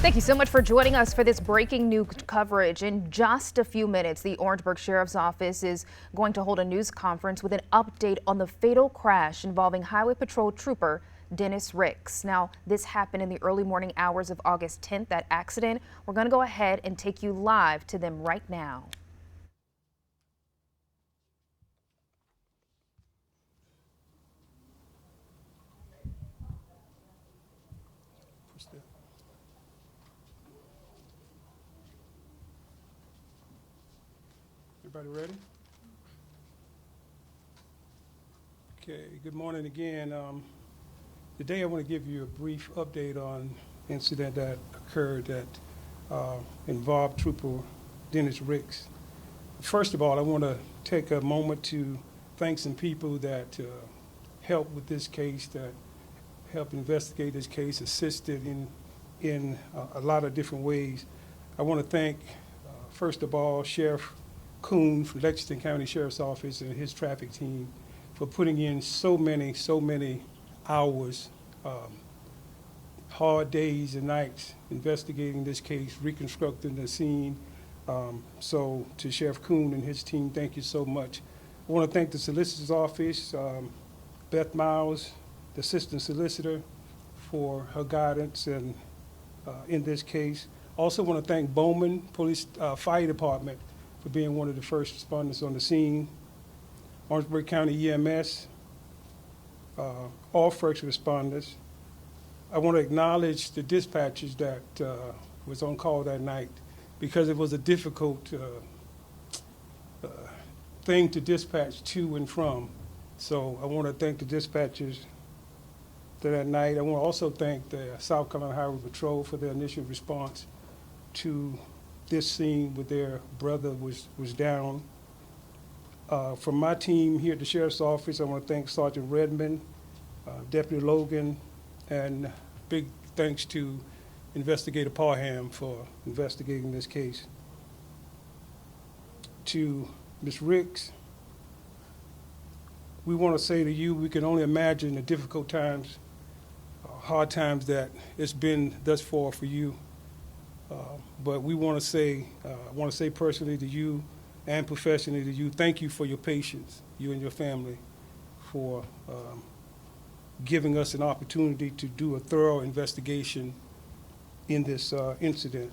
Thank you so much for joining us for this breaking news coverage. In just a few minutes, the Orangeburg Sheriff's Office is going to hold a news conference with an update on the fatal crash involving Highway Patrol Trooper Dennis Ricks. Now, this happened in the early morning hours of August 10th, that accident. We're going to go ahead and take you live to them right now. Everybody ready? Okay, good morning again. Today I want to give you a brief update on an incident that occurred that involved Trooper Dennis Ricks. First of all, I want to take a moment to thank some people that helped with this case, that helped investigate this case, assisted in a lot of different ways. I want to thank, first of all, Sheriff Kuhn from Lexington County Sheriff's Office and his traffic team for putting in so many hours, hard days and nights investigating this case, reconstructing the scene. So to Sheriff Kuhn and his team, thank you so much. I want to thank the Solicitor's Office, Beth Miles, the Assistant Solicitor, for her guidance and in this case. Also want to thank Bowman Police Fire Department for being one of the first responders on the scene, Orangeburg County EMS, all first responders. I want to acknowledge the dispatchers that was on call that night because it was a difficult thing to dispatch to and from. So I want to thank the dispatchers for that night. I want to also thank the South Carolina Highway Patrol for their initial response to this scene where their brother was down. From my team here at the Sheriff's Office, I want to thank Sergeant Redmond, Deputy Logan, and big thanks to Investigator Parham for investigating this case. To Ms. Ricks, we want to say to you, we can only imagine the difficult times, hard times that it's been thus far for you. But we want to say, I want to say personally to you and professionally to you, thank you for your patience, you and your family, for giving us an opportunity to do a thorough investigation in this incident.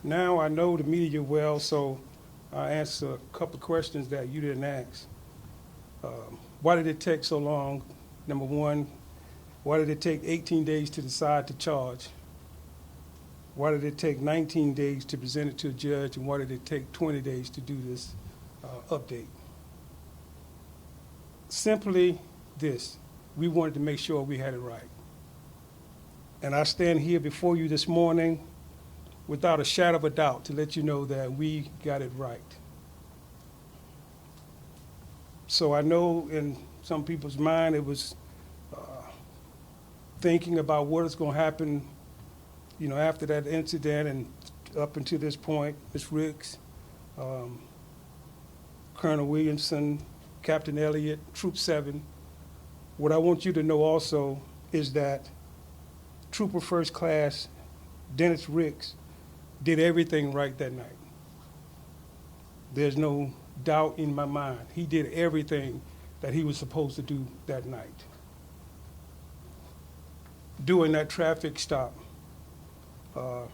Now I know the media well, so I answer a couple of questions that you didn't ask. Why did it take so long? Number one, why did it take 18 days to decide to charge? Why did it take 19 days to present it to a judge, and why did it take 20 days to do this update? Simply this, we wanted to make sure we had it right. And I stand here before you this morning without a shadow of a doubt to let you know that we got it right. So I know in some people's mind it was thinking about what is going to happen, you know, after that incident and up until this point. Ms. Ricks, Colonel Williamson, Captain Elliott, Troop 7. What I want you to know also is that Trooper First Class Dennis Ricks did everything right that night. There's no doubt in my mind. He did everything that he was supposed to do that night. During that traffic stop, on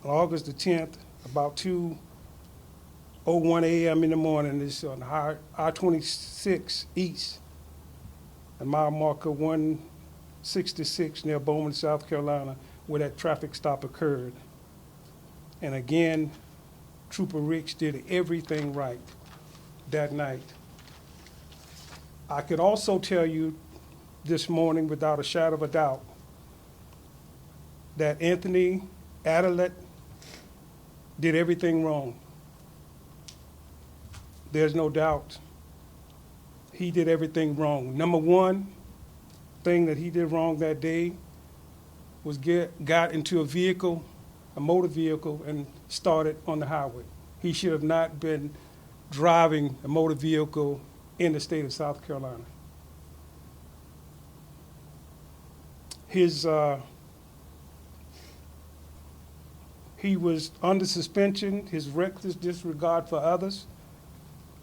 August the 10th, about 2:01 a.m. in the morning, it's on I-26 East, and mile marker 166 near Bowman, South Carolina, where that traffic stop occurred. And again, Trooper Ricks did everything right that night. I could also tell you this morning without a shadow of a doubt that Anthony Aydlette did everything wrong. There's no doubt. He did everything wrong. Number one thing that he did wrong that day was got into a vehicle, a motor vehicle, and started on the highway. He should have not been driving a motor vehicle in the state of South Carolina. He was under suspension, his reckless disregard for others.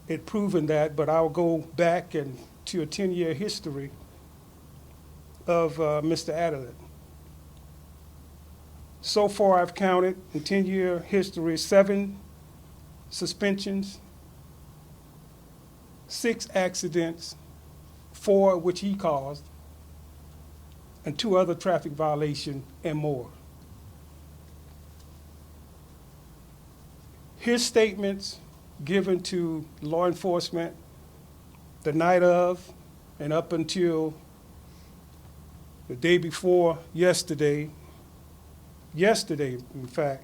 It proven that, but I'll go back to a 10-year history of Mr. Aydlette. So far, I've counted in 10-year history 7 suspensions, 6 accidents, 4 which he caused, and 2 other traffic violations and more. His statements given to law enforcement the night of and up until the day before yesterday, in fact,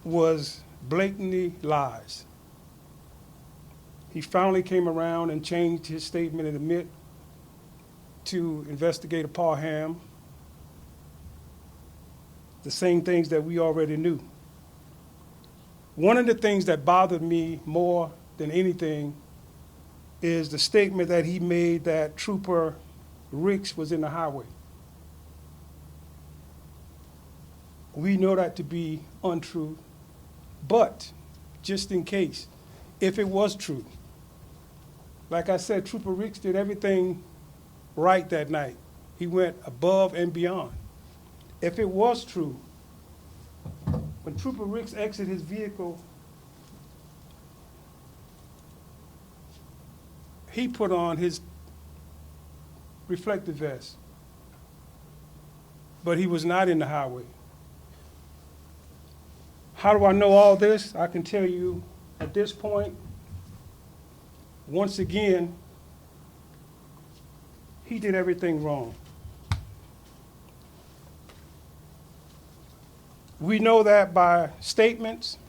was blatantly lies. He finally came around and changed his statement and admit to Investigator Parham the same things that we already knew. One of the things that bothered me more than anything is the statement that he made that Trooper Ricks was in the highway. We know that to be untrue, but just in case, if it was true, like I said, Trooper Ricks did everything right that night. He went above and beyond. If it was true, when Trooper Ricks exited his vehicle, he put on his reflective vest, but he was not in the highway. How do I know all this? I can tell you at this point, once again, he did everything wrong. We know that by statements,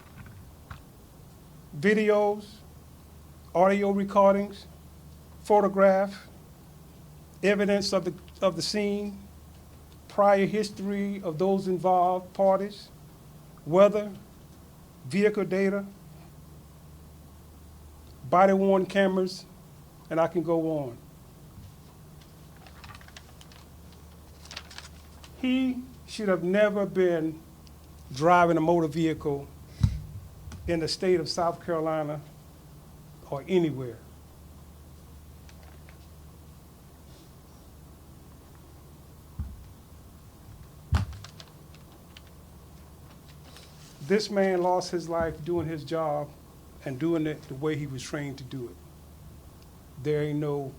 videos, audio recordings, photograph, evidence of the scene, prior history of those involved parties, weather, vehicle data, body-worn cameras, and I can go on. He should have never been driving a motor vehicle in the state of South Carolina or anywhere. This man lost his life doing his job and doing it the way he was trained to do it. There ain't no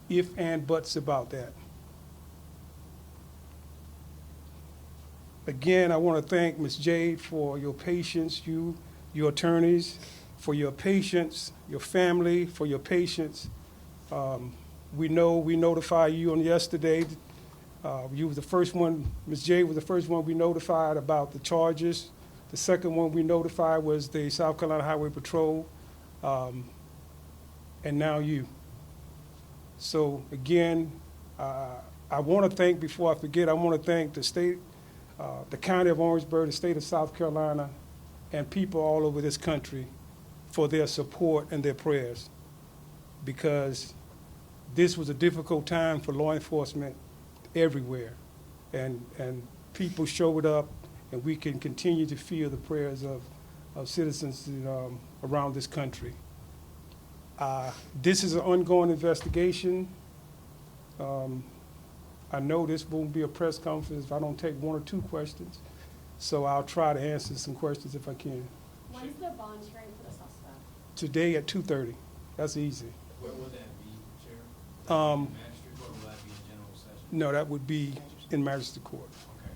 if and buts about that. Again, I want to thank Ms. Jade for your patience, your attorneys, for your patience, your family, for your patience. We notified you on yesterday. You was the first one, Ms. Jade was the first one we notified about the charges. The second one we notified was the South Carolina Highway Patrol, and now you. So again, I want to thank, before I forget, I want to thank the state, the county of Orangeburg, the state of South Carolina, and people all over this country for their support and their prayers, because this was a difficult time for law enforcement everywhere, and people showed up, and we can continue to feel the prayers of citizens around this country. This is an ongoing investigation. I know this won't be a press conference if I don't take 1 or 2 questions, so I'll try to answer some questions if I can. When is the bond hearing for the suspect? Today at 2:30. That's easy. Where will that be, Chair? Magistrate court, or will that be in general session? No, that would be in magistrate court. Okay.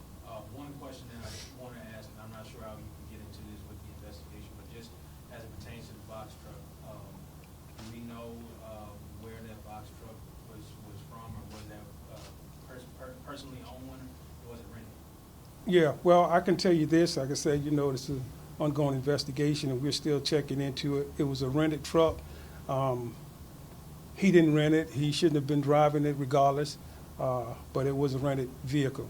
One question that I want to ask, and I'm not sure how you can get into this with the investigation, but just as it pertains to the box truck, do we know where that box truck was from, or was that personally owned one, or was it rented? Yeah, well, I can tell you this. Like I said, this is an ongoing investigation, and we're still checking into it. It was a rented truck. He didn't rent it. He shouldn't have been driving it regardless, but it was a rented vehicle.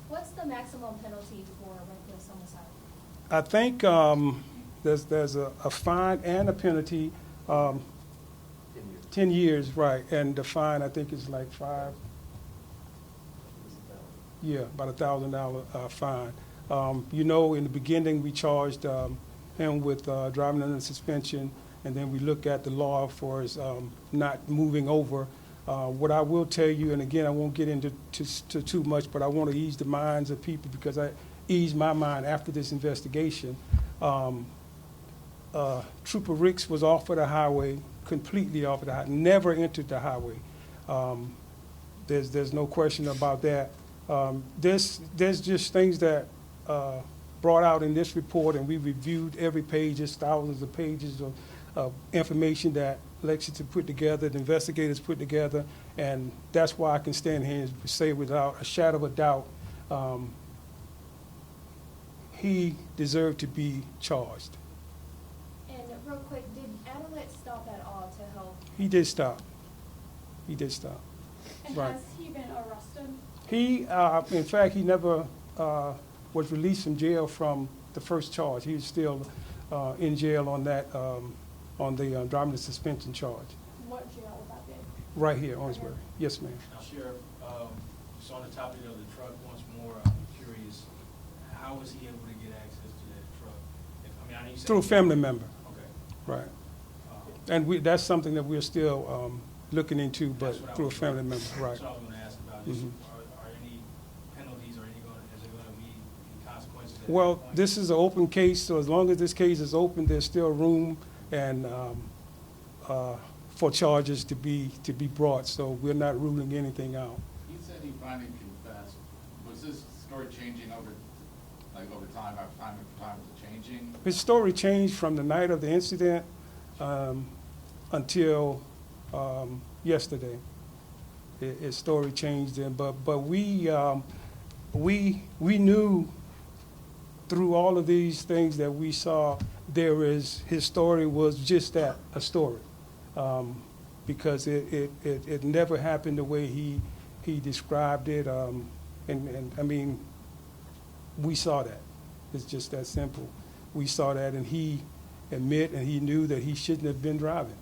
What's the maximum penalty for reckless homicide? I think there's a fine and a penalty. 10 years. 10 years, right, and the fine, I think, is like about $1,000 fine. You know, in the beginning, we charged him with driving under suspension, and then we look at the law for his not moving over. What I will tell you, and again, I won't get into too much, but I want to ease the minds of people because I eased my mind after this investigation. Trooper Ricks was off of the highway, completely off of the highway, never entered the highway. There's no question about that. There's just things that brought out in this report, and we reviewed every page. There's thousands of pages of information that Lexington put together, the investigators put together, and that's why I can stand here and say without a shadow of a doubt, he deserved to be charged. And real quick, did Aydlette stop at all to help? He did stop. He did stop. And Right. has he been arrested? He, in fact, he never was released from jail from the first charge. He was still in jail on that, on the driving under suspension charge. What jail would that be? Right here, Orangeburg. Yes, ma'am. Now, Sheriff, just on the topic of the truck once more, I'm curious, how was he able to get access to that truck? I know you said. Through a family member, Okay. right. Um, And that's something that we're still looking into, but That's what I through a was family gonna- member, right. That's what I was gonna ask about, Mhm. are any penalties or is there gonna be any consequences at that Well, point? this is an open case, so as long as this case is open, there's still room and for charges to be brought, so we're not ruling anything out. You said he finally confessed. Was this story changing over time, after time was it changing? His story changed from the night of the incident until yesterday. His story changed, but we knew through all of these things that we saw, his story was just that, a story, because it never happened the way he described it, and I mean, we saw that. It's just that simple. We saw that, and he admitted and he knew that he shouldn't have been driving.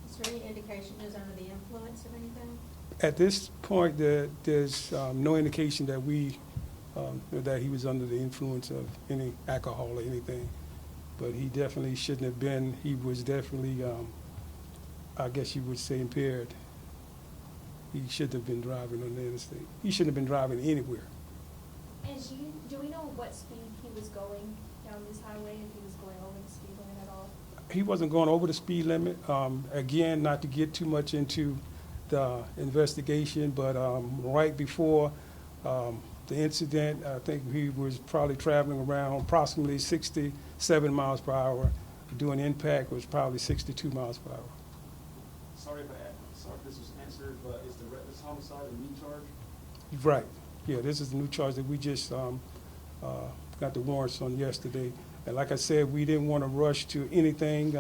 Is there any indication he was under the influence of anything? At this point, there's no indication that that he was under the influence of any alcohol or anything, but he definitely shouldn't have been. He was definitely, I guess you would say, impaired. He shouldn't have been driving on the interstate. He shouldn't have been driving anywhere. And do we know what speed he was going down this highway, if he was going over the speed limit at all? He wasn't going over the speed limit. Again, not to get too much into the investigation, but right before the incident, I think he was probably traveling around approximately 67 miles per hour. Doing impact was probably 62 miles per hour. Sorry if this was answered, but is the reckless homicide a new charge? Right. Yeah, this is the new charge that we just got the warrants on yesterday. And like I said, we didn't want to rush to anything.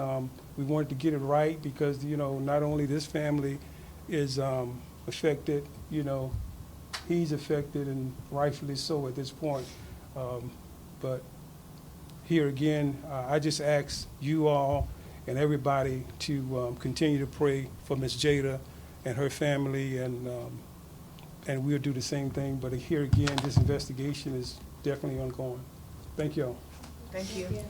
We wanted to get it right because, not only this family is affected, he's affected, and rightfully so at this point. But here again, I just ask you all and everybody to continue to pray for Miss Jada and her family, and we'll do the same thing. But here again, this investigation is definitely ongoing. Thank you all. Thank you. Yeah.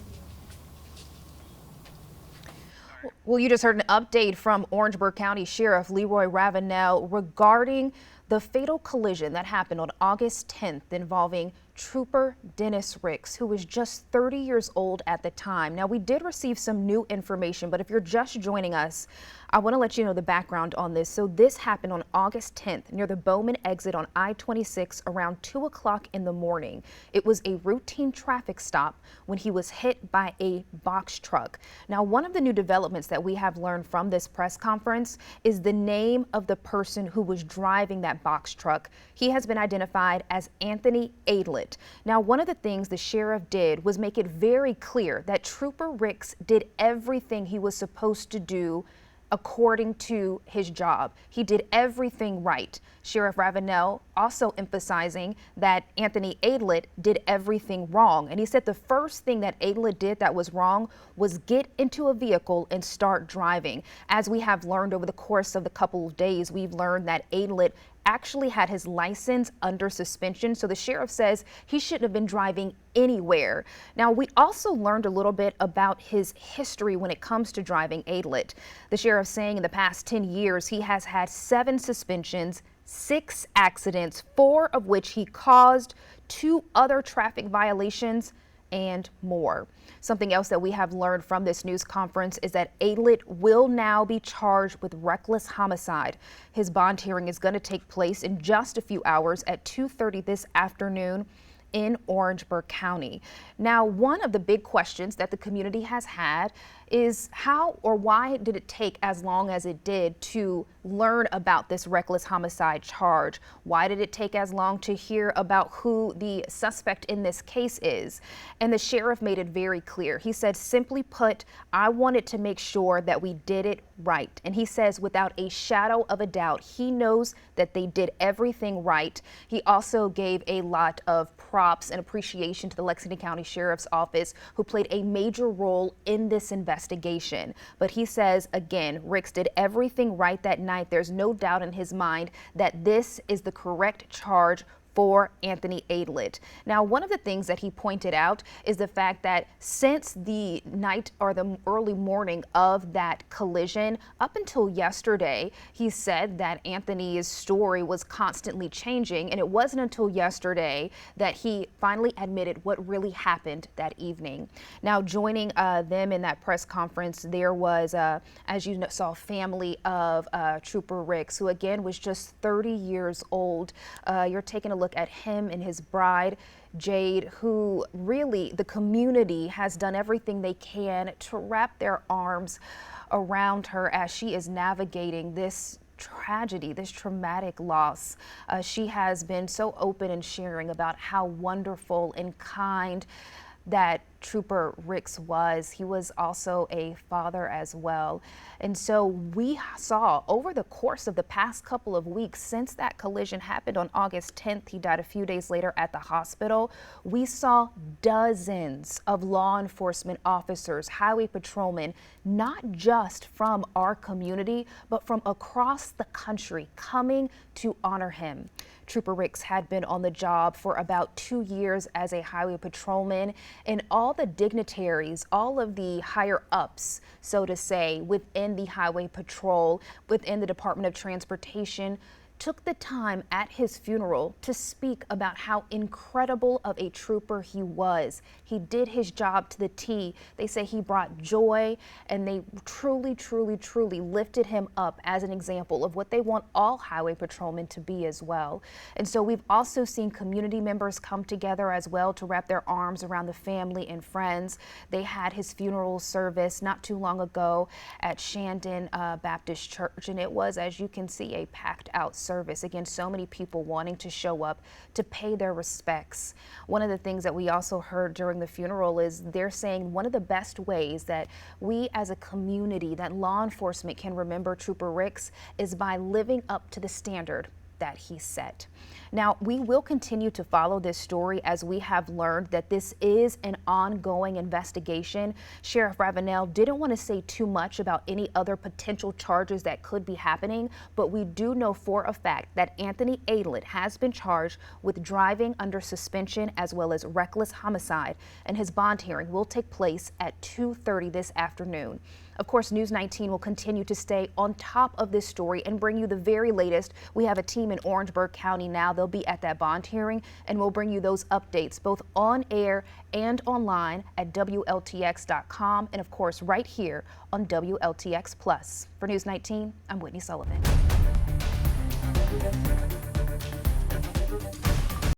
Well, you just heard an update from Orangeburg County Sheriff Leroy Ravenell regarding the fatal collision that happened on August 10th involving Trooper Dennis Ricks, who was just 30 years old at the time. Now, we did receive some new information, but if you're just joining us, I want to let you know the background on this. So this happened on August 10th near the Bowman exit on I-26 around 2 o'clock in the morning. It was a routine traffic stop when he was hit by a box truck. Now, one of the new developments that we have learned from this press conference is the name of the person who was driving that box truck. He has been identified as Anthony Aydlette. Now, one of the things the sheriff did was make it very clear that Trooper Ricks did everything he was supposed to do according to his job. He did everything right. Sheriff Ravenell also emphasizing that Anthony Aydlette did everything wrong. And he said the first thing that Aydlette did that was wrong was get into a vehicle and start driving. As we have learned over the course of the couple of days, we've learned that Aydlette actually had his license under suspension. So the sheriff says he shouldn't have been driving anywhere. Now, we also learned a little bit about his history when it comes to driving Aydlette. The sheriff saying in the past 10 years, he has had 7 suspensions, 6 accidents, 4 of which he caused, 2 other traffic violations, and more. Something else that we have learned from this news conference is that Aydlette will now be charged with reckless homicide. His bond hearing is going to take place in just a few hours at 2:30 this afternoon in Orangeburg County. Now, one of the big questions that the community has had is how or why did it take as long as it did to learn about this reckless homicide charge? Why did it take as long to hear about who the suspect in this case is? And the sheriff made it very clear. He said, simply put, I wanted to make sure that we did it right. And he says without a shadow of a doubt, he knows that they did everything right. He also gave a lot of props and appreciation to the Lexington County Sheriff's Office, who played a major role in this investigation. But he says, again, Ricks did everything right that night. There's no doubt in his mind that this is the correct charge for Anthony Aydlette. Now, one of the things that he pointed out is the fact that since the night or the early morning of that collision, up until yesterday, he said that Anthony's story was constantly changing, and it wasn't until yesterday that he finally admitted what really happened that evening. Now, joining them in that press conference, there was, as you saw, family of Trooper Ricks, who again was just 30 years old. You're taking a look at him and his bride, Jade, who really the community has done everything they can to wrap their arms around her as she is navigating this tragedy, this traumatic loss. She has been so open and sharing about how wonderful and kind that Trooper Ricks was. He was also a father as well. And so we saw over the course of the past couple of weeks since that collision happened on August 10th, he died a few days later at the hospital, we saw dozens of law enforcement officers, highway patrolmen, not just from our community, but from across the country coming to honor him. Trooper Ricks had been on the job for about 2 years as a highway patrolman, and all the dignitaries, all of the higher ups, so to say, within the highway patrol, within the Department of Transportation, took the time at his funeral to speak about how incredible of a trooper he was. He did his job to the T. They say he brought joy, and they truly, truly, truly lifted him up as an example of what they want all highway patrolmen to be as well. And so we've also seen community members come together as well to wrap their arms around the family and friends. They had his funeral service not too long ago at Shandon Baptist Church, and it was, as you can see, a packed out service. Again, so many people wanting to show up to pay their respects. One of the things that we also heard during the funeral is they're saying one of the best ways that we as a community, that law enforcement can remember Trooper Ricks is by living up to the standard that he set. Now, we will continue to follow this story as we have learned that this is an ongoing investigation. Sheriff Ravenell didn't want to say too much about any other potential charges that could be happening, but we do know for a fact that Anthony Aydlette has been charged with driving under suspension as well as reckless homicide, and his bond hearing will take place at 2:30 this afternoon. Of course, News 19 will continue to stay on top of this story and bring you the very latest. We have a team in Orangeburg County now. They'll be at that bond hearing, and we'll bring you those updates both on air and online at WLTX.com, and of course right here on WLTX Plus. For News 19, I'm Whitney Sullivan.